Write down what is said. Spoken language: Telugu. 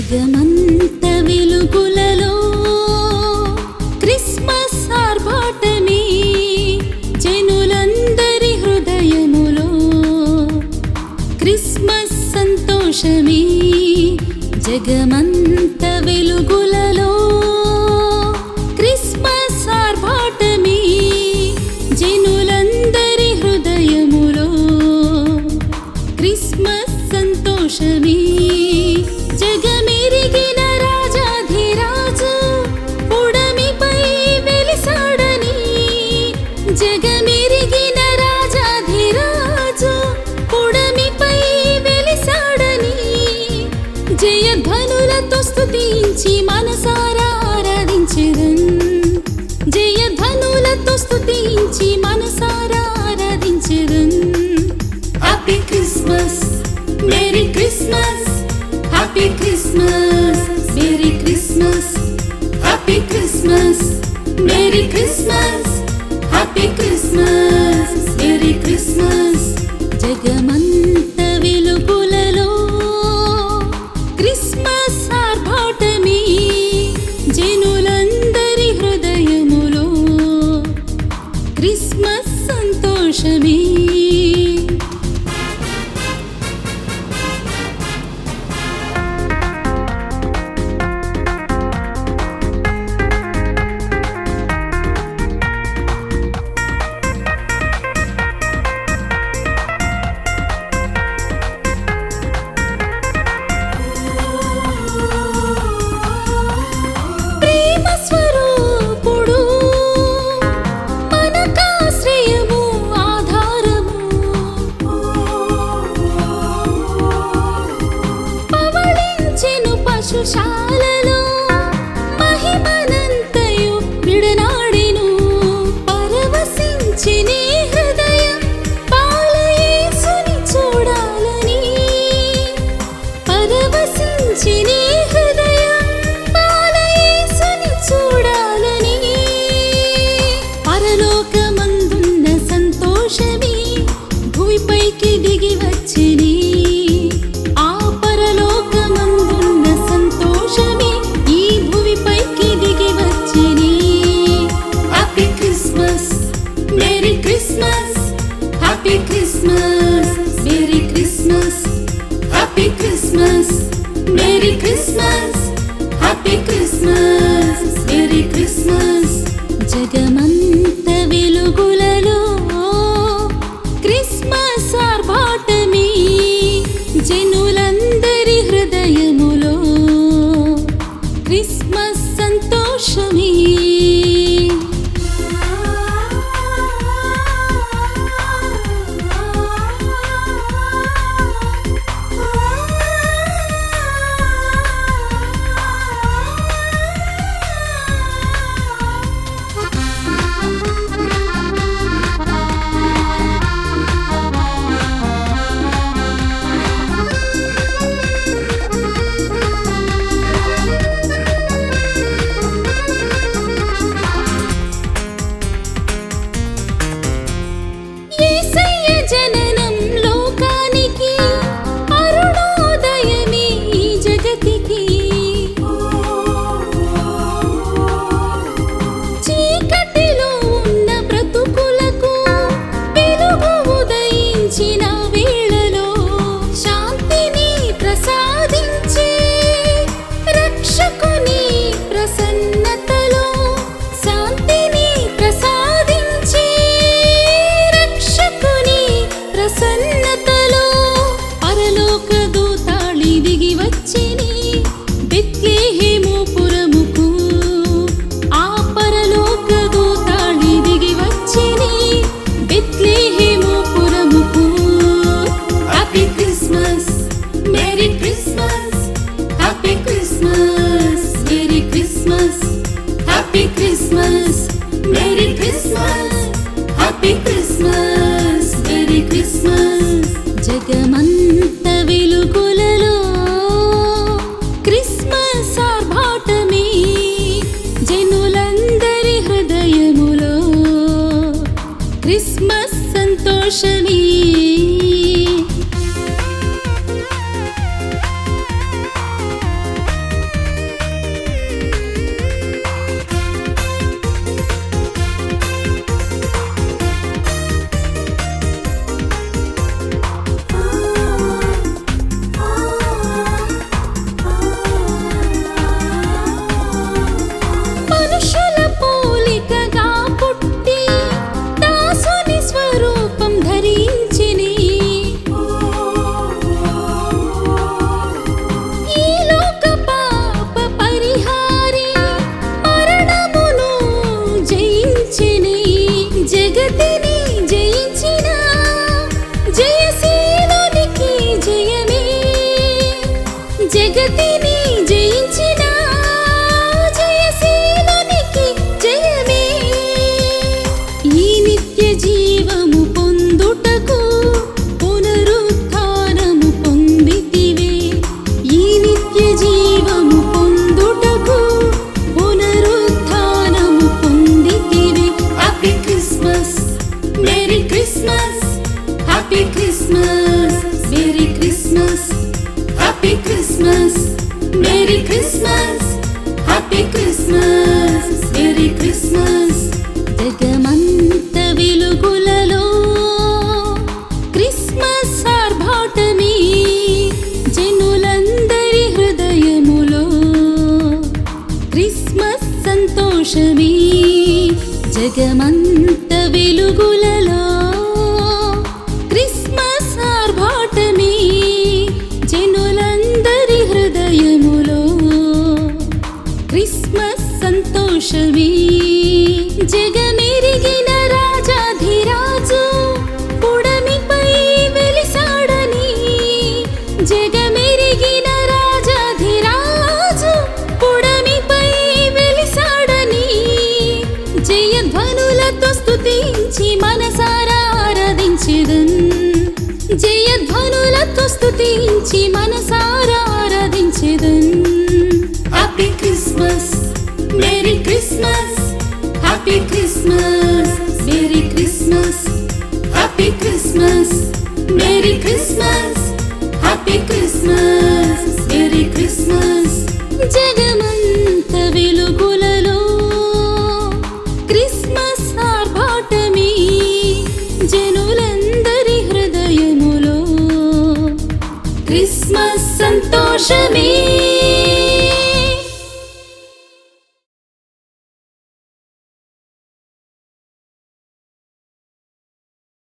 జగమంత వెలుగులలో క్రిస్మస్ ఆర్భాటమే జనులందరి హృదయములో క్రిస్మస్ సంతోషమే జగమంత వెలుగులలో క్రిస్మస్ ఆర్భాటమే జనులందరి హృదయములో క్రిస్మస్ సంతోషమే జగమెరిగిన రాజాధిరాజు పుడమిపై వెలిసాడని జగమెరిగిన రాజాధిరాజు పుడమిపై వెలిసాడని జయధ్వనులతో స్తుతించి మనసారా ఆరాధించెదన్ జయధ్వనులతో స్తుతించి మనసారా ఆరాధించెదన్ happy Christmas merry Christmas happy Christmas merry Christmas happy Christmas merry Christmas happy Christmas merry Christmas జగమంత వెలుగులలో క్రిస్మస్ ఆర్భాటమే జనులందరి హృదయములో క్రిస్మస్ సంతోషమే ఆర్భాటమే జనులందరి హృదయములో క్రిస్మస్ సంతోషమే జగమంత వెలుగులలో క్రిస్మస్ ఆర్భాటమే జనులందరి హృదయములో క్రిస్మస్ సంతోషమే జగమెరిగిన రాజాధిరాజు పుడమిపై వెలిసాడని జగమెరిగిన రాజాధిరాజు పుడమిపై వెలిసాడని జయధ్వనులతో స్తుతించి మనసారా ఆరాధించెదన్ జయధ్వనులతో స్తుతించి మనసారా ఆరాధించెదన్ happy Christmas merry Christmas happy Christmas merry Christmas happy Christmas merry Christmas happy Christmas merry Christmas జగమంత వెలుగులలో క్రిస్మస్ ఆర్భాటమే జనులందరి హృదయములో క్రిస్మస్ సంతోషమే